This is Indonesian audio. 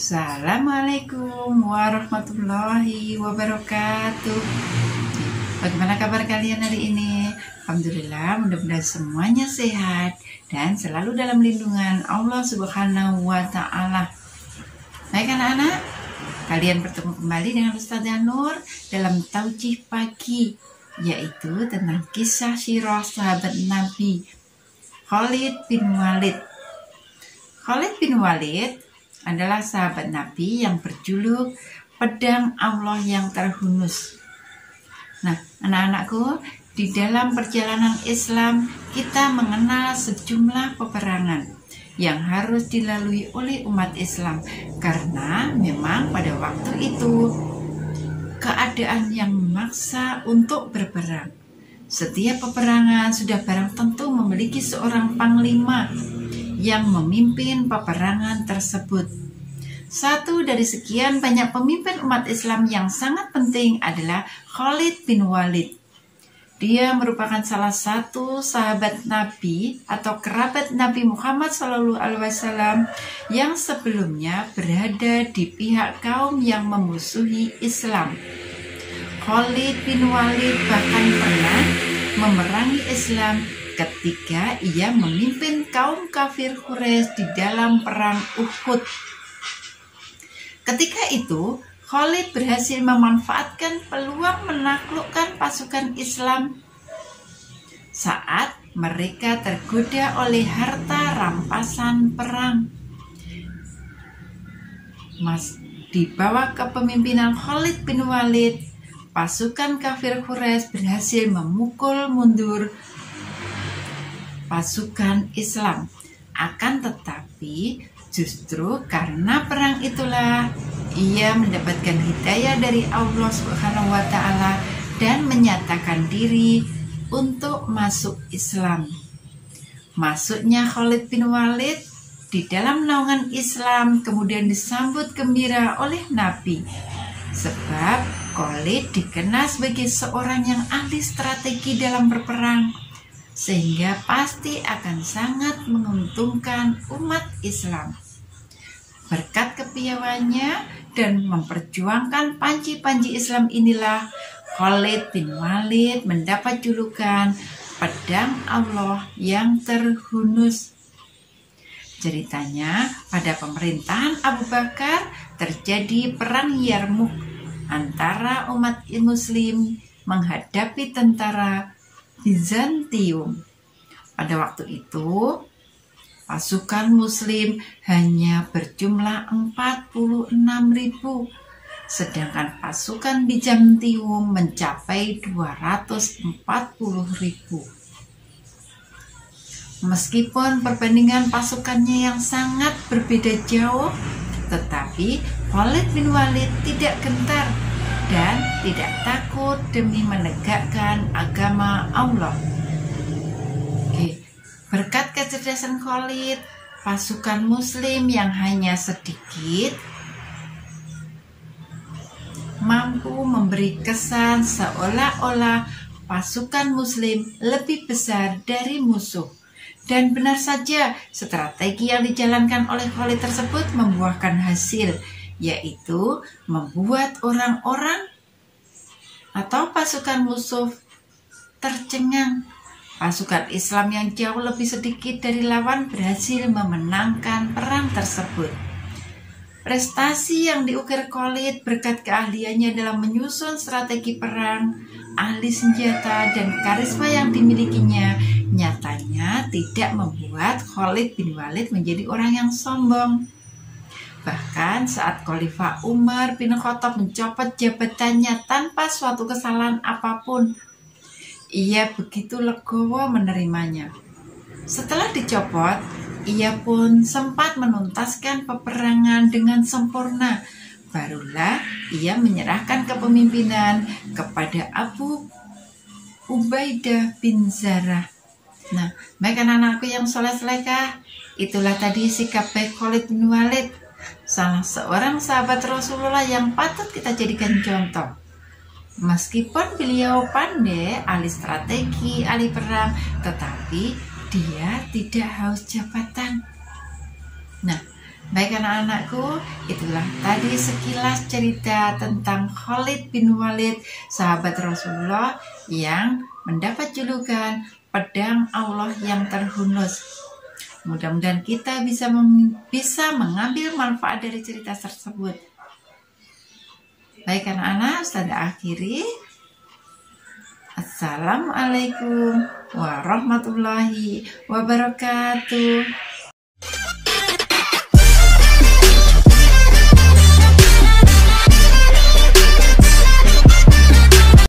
Assalamualaikum warahmatullahi wabarakatuh. Bagaimana kabar kalian hari ini? Alhamdulillah, mudah-mudahan semuanya sehat dan selalu dalam lindungan Allah Subhanahu wa Ta'ala. Baik anak-anak, kalian bertemu kembali dengan Ustazah Nur dalam Taucih Pagi, yaitu tentang kisah sirah sahabat Nabi Khalid bin Walid. Khalid bin Walid adalah sahabat Nabi yang berjuluk pedang Allah yang terhunus. Nah, anak-anakku, di dalam perjalanan Islam kita mengenal sejumlah peperangan yang harus dilalui oleh umat Islam, karena memang pada waktu itu keadaan yang memaksa untuk berperang. Setiap peperangan sudah barang tentu memiliki seorang panglima yang memimpin peperangan tersebut. Satu dari sekian banyak pemimpin umat Islam yang sangat penting adalah Khalid bin Walid. Dia merupakan salah satu sahabat Nabi atau kerabat Nabi Muhammad SAW yang sebelumnya berada di pihak kaum yang memusuhi Islam. Khalid bin Walid bahkan pernah memerangi Islam ketika ia memimpin kaum kafir Quraisy di dalam perang Uhud. Ketika itu, Khalid berhasil memanfaatkan peluang menaklukkan pasukan Islam saat mereka tergoda oleh harta rampasan perang. Di bawah kepemimpinan Khalid bin Walid, pasukan kafir Quraisy berhasil memukul mundur pasukan Islam. Akan tetapi justru karena perang itulah ia mendapatkan hidayah dari Allah Subhanahu wa Ta'ala dan menyatakan diri untuk masuk Islam. Masuknya Khalid bin Walid di dalam naungan Islam kemudian disambut gembira oleh Nabi, sebab Khalid dikenal sebagai seorang yang ahli strategi dalam berperang, sehingga pasti akan sangat menguntungkan umat Islam. Berkat kepiawaiannya dan memperjuangkan panji-panji Islam inilah Khalid bin Walid mendapat julukan pedang Allah yang terhunus. Ceritanya, pada pemerintahan Abu Bakar terjadi perang Yarmuk antara umat Muslim menghadapi tentara Bizantium. Pada waktu itu, pasukan Muslim hanya berjumlah 46.000, sedangkan pasukan Bizantium mencapai 240.000. Meskipun perbandingan pasukannya yang sangat berbeda jauh, tetapi Khalid bin Walid tidak gentar dan tidak takut demi menegakkan agama Allah. Berkat kecerdasan Khalid, pasukan Muslim yang hanya sedikit mampu memberi kesan seolah-olah pasukan Muslim lebih besar dari musuh. Dan benar saja, strategi yang dijalankan oleh Khalid tersebut membuahkan hasil, yaitu membuat orang-orang atau pasukan musuh tercengang. Pasukan Islam yang jauh lebih sedikit dari lawan berhasil memenangkan perang tersebut. Prestasi yang diukir Khalid berkat keahliannya dalam menyusun strategi perang, ahli senjata, dan karisma yang dimilikinya nyatanya tidak membuat Khalid bin Walid menjadi orang yang sombong. Bahkan saat Khalifah Umar bin Khattab mencopot jabatannya tanpa suatu kesalahan apapun, ia begitu legowo menerimanya. Setelah dicopot, ia pun sempat menuntaskan peperangan dengan sempurna. Barulah ia menyerahkan kepemimpinan kepada Abu Ubaidah bin Zarah. Nah, baik anak-anakku yang soleh-solehkah, itulah tadi sikap baik Khalid bin Walid, salah seorang sahabat Rasulullah yang patut kita jadikan contoh. Meskipun beliau pandai, ahli strategi, ahli perang, tetapi dia tidak haus jabatan. Nah, Baik anak-anakku, itulah tadi sekilas cerita tentang Khalid bin Walid, sahabat Rasulullah yang mendapat julukan pedang Allah yang terhunus. Mudah-mudahan kita bisa mengambil manfaat dari cerita tersebut. Baik anak-anak, Ustazah akhiri. Assalamualaikum warahmatullahi wabarakatuh.